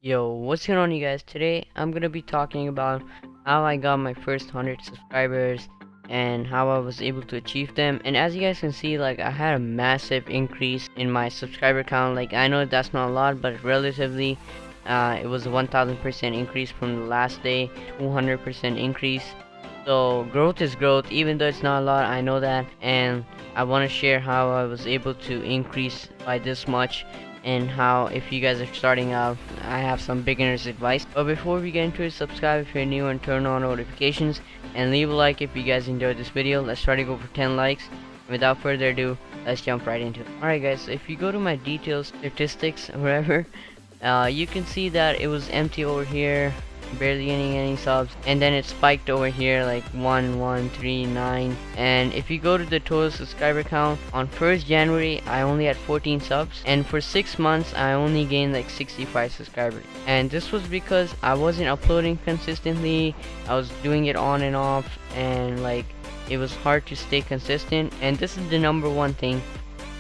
Yo, what's going on, you guys? Today I'm gonna be talking about how I got my first 100 subscribers and how I was able to achieve them. And as you guys can see, like, I had a massive increase in my subscriber count. Like, I know that's not a lot, but relatively, it was a 1000% increase from the last day, 200% increase. So growth is growth, even though it's not a lot. I know that, and I want to share how I was able to increase by this much, and how, if you guys are starting out, I have some beginner's advice. But before we get into it, subscribe if you're new and turn on notifications, and leave a like if you guys enjoyed this video. Let's try to go for 10 likes. Without further ado, let's jump right into it. Alright guys, so if you go to my details, statistics, wherever, you can see that it was empty over here, barely getting any subs, and then it spiked over here like 1139. And if you go to the total subscriber count, on 1st January I only had 14 subs, and for 6 months I only gained like 65 subscribers. And this was because I wasn't uploading consistently. I was doing it on and off, and like, it was hard to stay consistent. And this is the number one thing: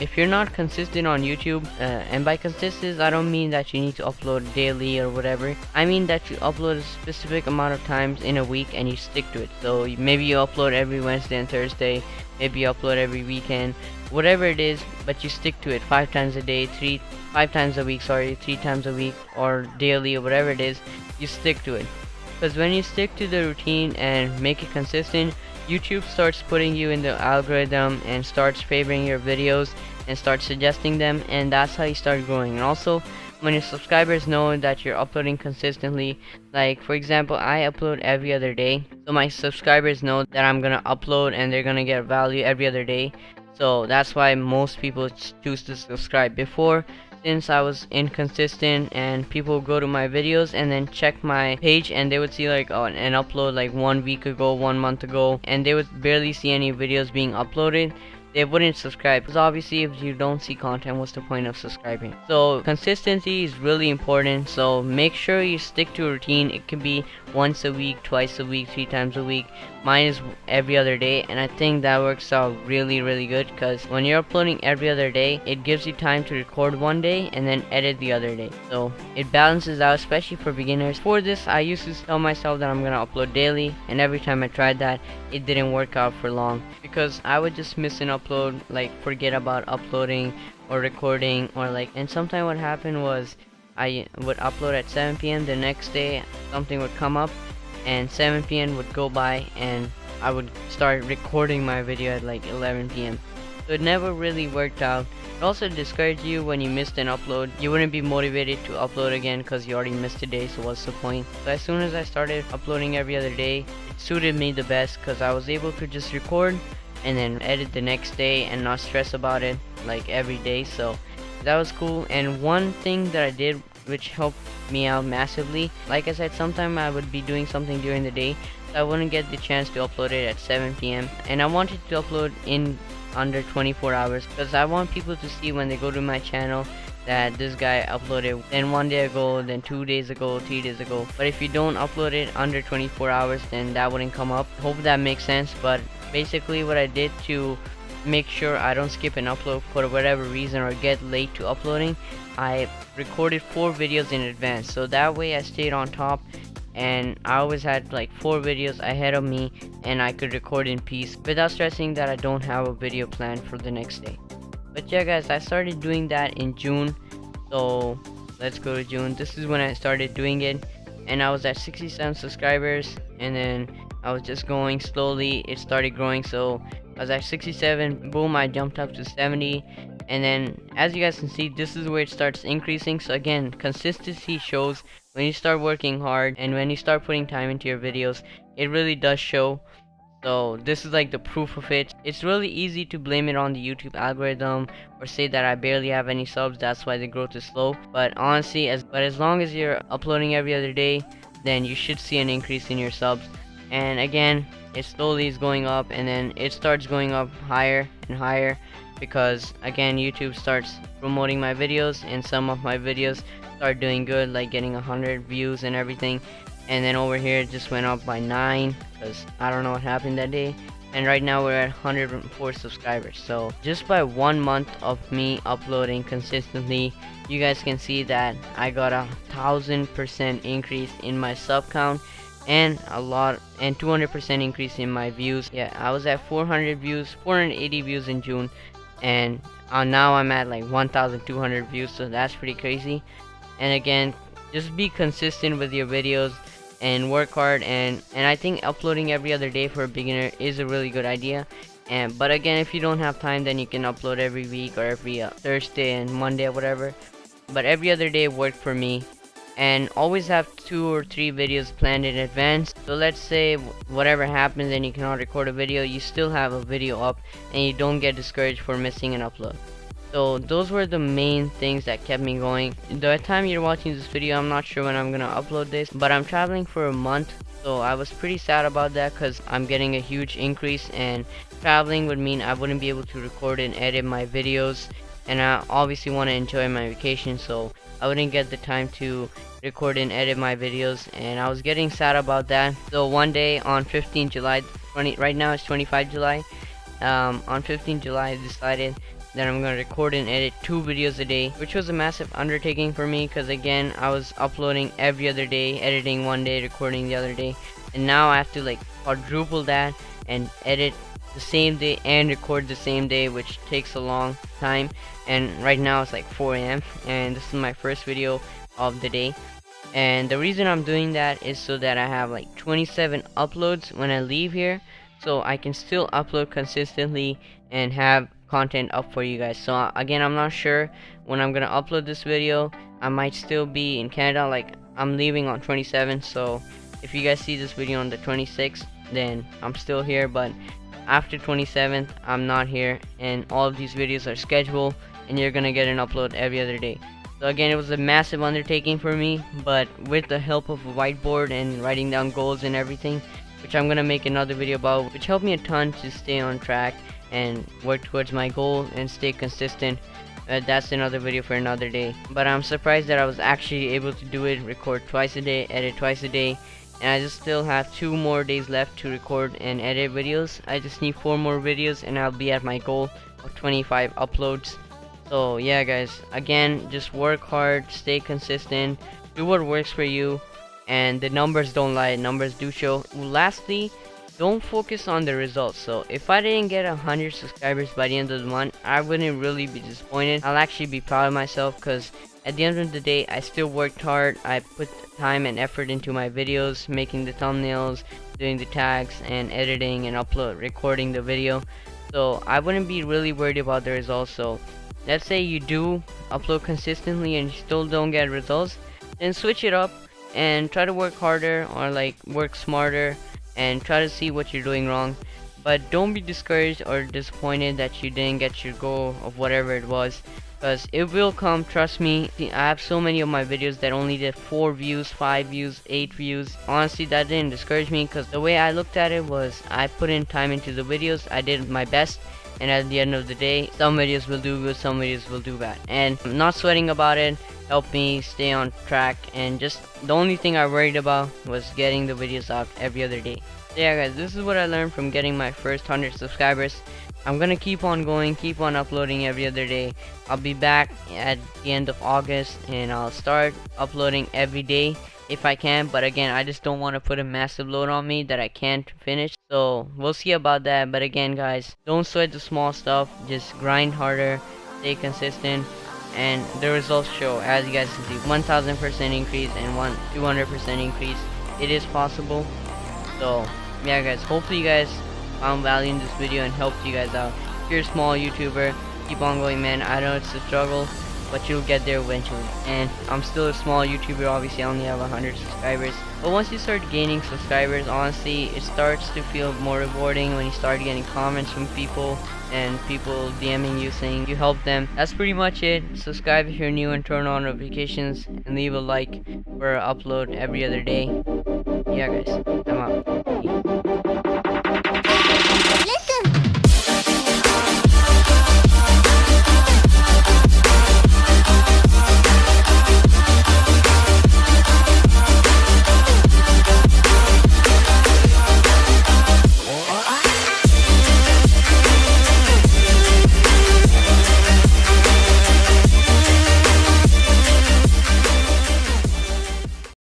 if you're not consistent on YouTube, and by consistent I don't mean that you need to upload daily or whatever. I mean that you upload a specific amount of times in a week and you stick to it. So maybe you upload every Wednesday and Thursday, maybe you upload every weekend, whatever it is, but you stick to it 5 times a day, 5 times a week, sorry, 3 times a week, or daily, or whatever it is. You stick to it, because when you stick to the routine and make it consistent, YouTube starts putting you in the algorithm and starts favoring your videos and starts suggesting them, and that's how you start growing. And also, when your subscribers know that you're uploading consistently, like for example, I upload every other day, so my subscribers know that I'm gonna upload and they're gonna get value every other day. So that's why most people choose to subscribe. Before, since I was inconsistent, and people would go to my videos and then check my page, and they would see like, oh, an upload like 1 week ago, 1 month ago, and they would barely see any videos being uploaded, they wouldn't subscribe, because obviously if you don't see content, what's the point of subscribing? So consistency is really important, so make sure you stick to a routine. It can be once a week, twice a week, 3 times a week. Mine is every other day, and I think that works out really good, because when you're uploading every other day, it gives you time to record one day and then edit the other day, so it balances out, especially for beginners. For this, I used to tell myself that I'm gonna upload daily, and every time I tried that, it didn't work out for long, because I would just miss an upload, like forget about uploading or recording, or like, and sometimes what happened was I would upload at 7 p.m. the next day, something would come up, and 7 p.m. would go by and I would start recording my video at like 11 p.m. So it never really worked out. It also discouraged you when you missed an upload. You wouldn't be motivated to upload again because you already missed a day, so what's the point? So as soon as I started uploading every other day, it suited me the best, because I was able to just record and then edit the next day and not stress about it like every day. So that was cool. And one thing that I did which helped me out massively, like I said, sometimes I would be doing something during the day, so I wouldn't get the chance to upload it at 7 p.m. and I wanted to upload in under 24 hours, because I want people to see when they go to my channel that this guy uploaded then 1 day ago, then 2 days ago, 3 days ago. But if you don't upload it under 24 hours, then that wouldn't come up. Hope that makes sense. But basically what I did to make sure I don't skip an upload for whatever reason or get late to uploading, I recorded 4 videos in advance, so that way I stayed on top, and I always had like 4 videos ahead of me, and I could record in peace without stressing that I don't have a video planned for the next day. But yeah guys, I started doing that in June, so let's go to June. This is when I started doing it, and I was at 67 subscribers, and then I was just going slowly. It started growing, so I was at 67, boom, I jumped up to 70, and then as you guys can see, this is where it starts increasing. So again, consistency shows when you start working hard, and when you start putting time into your videos, it really does show. So this is like the proof of it. It's really easy to blame it on the YouTube algorithm, or say that I barely have any subs, that's why the growth is slow. But honestly, as long as you're uploading every other day, then you should see an increase in your subs. And again, it slowly is going up, and then it starts going up higher and higher, because again, YouTube starts promoting my videos, and some of my videos start doing good, like getting 100 views and everything. And then over here it just went up by 9, because I don't know what happened that day. and right now we're at 104 subscribers. So just by 1 month of me uploading consistently, you guys can see that I got 1000% increase in my sub count, and 200% increase in my views. Yeah, I was at 480 views in June, and now I'm at like 1200 views, so that's pretty crazy. And again, just be consistent with your videos and work hard, and I think uploading every other day for a beginner is a really good idea. But again, if you don't have time, then you can upload every week or every Thursday and Monday or whatever, but every other day worked for me. And always have 2 or 3 videos planned in advance, so let's say whatever happens and you cannot record a video, you still have a video up and you don't get discouraged for missing an upload. So those were the main things that kept me going. The time you're watching this video, I'm not sure when I'm gonna upload this, but I'm traveling for a month, so I was pretty sad about that because I'm getting a huge increase, and traveling would mean I wouldn't be able to record and edit my videos, and I obviously want to enjoy my vacation, so I wouldn't get the time to record and edit my videos, and I was getting sad about that. So one day on 15 July, right now it's 25 July, on 15 July I decided that I'm gonna record and edit 2 videos a day, which was a massive undertaking for me because again, I was uploading every other day, editing one day, recording the other day, and now I have to like quadruple that and edit the same day and record the same day, which takes a long time. And right now it's like 4 a.m. and this is my first video of the day, and the reason I'm doing that is so that I have like 27 uploads when I leave here, so I can still upload consistently and have content up for you guys. So again, I'm not sure when I'm gonna upload this video. I might still be in Canada, like I'm leaving on 27th, so if you guys see this video on the 26th, then I'm still here, but after 27th I'm not here, and all of these videos are scheduled and you're gonna get an upload every other day. So again, it was a massive undertaking for me, but with the help of a whiteboard and writing down goals and everything, which I'm gonna make another video about, which helped me a ton to stay on track and work towards my goal and stay consistent. That's another video for another day, but I'm surprised that I was actually able to do it, record twice a day, edit twice a day, and I just still have 2 more days left to record and edit videos. I just need 4 more videos and I'll be at my goal of 25 uploads. So yeah guys, again, just work hard, stay consistent, do what works for you, and the numbers don't lie, numbers do show. Lastly, don't focus on the results. So if I didn't get 100 subscribers by the end of the month, I wouldn't really be disappointed. I'll actually be proud of myself because at the end of the day, I still worked hard. I put time and effort into my videos, making the thumbnails, doing the tags, and editing and recording the video. So I wouldn't be really worried about the results. So let's say you do upload consistently and you still don't get results, then switch it up and try to work harder, or like work smarter, and try to see what you're doing wrong. But don't be discouraged or disappointed that you didn't get your goal of whatever it was, because it will come, trust me. I have so many of my videos that only did 4 views, 5 views, 8 views. Honestly, that didn't discourage me, because the way I looked at it was I put in time into the videos, I did my best, and at the end of the day, some videos will do good, some videos will do bad, and I'm not sweating about it. Helped me stay on track, and just the only thing I worried about was getting the videos out every other day. So yeah guys, this is what I learned from getting my first 100 subscribers. I'm gonna keep on going, keep on uploading every other day. I'll be back at the end of August and I'll start uploading every day if I can, but again, I just don't want to put a massive load on me that I can't finish, so we'll see about that. But again guys, don't sweat the small stuff, just grind harder, stay consistent, and the results show. As you guys can see, 1000% increase and 200% increase. It is possible. So yeah guys, hopefully you guys found value in this video and helped you guys out. If you're a small YouTuber, keep on going, man. I know it's a struggle, but you'll get there eventually. And I'm still a small YouTuber, obviously I only have 100 subscribers, but once you start gaining subscribers, honestly it starts to feel more rewarding when you start getting comments from people and people DMing you saying you helped them. That's pretty much it. Subscribe if you're new and turn on notifications, and leave a like for an upload every other day. Yeah guys, I'm out.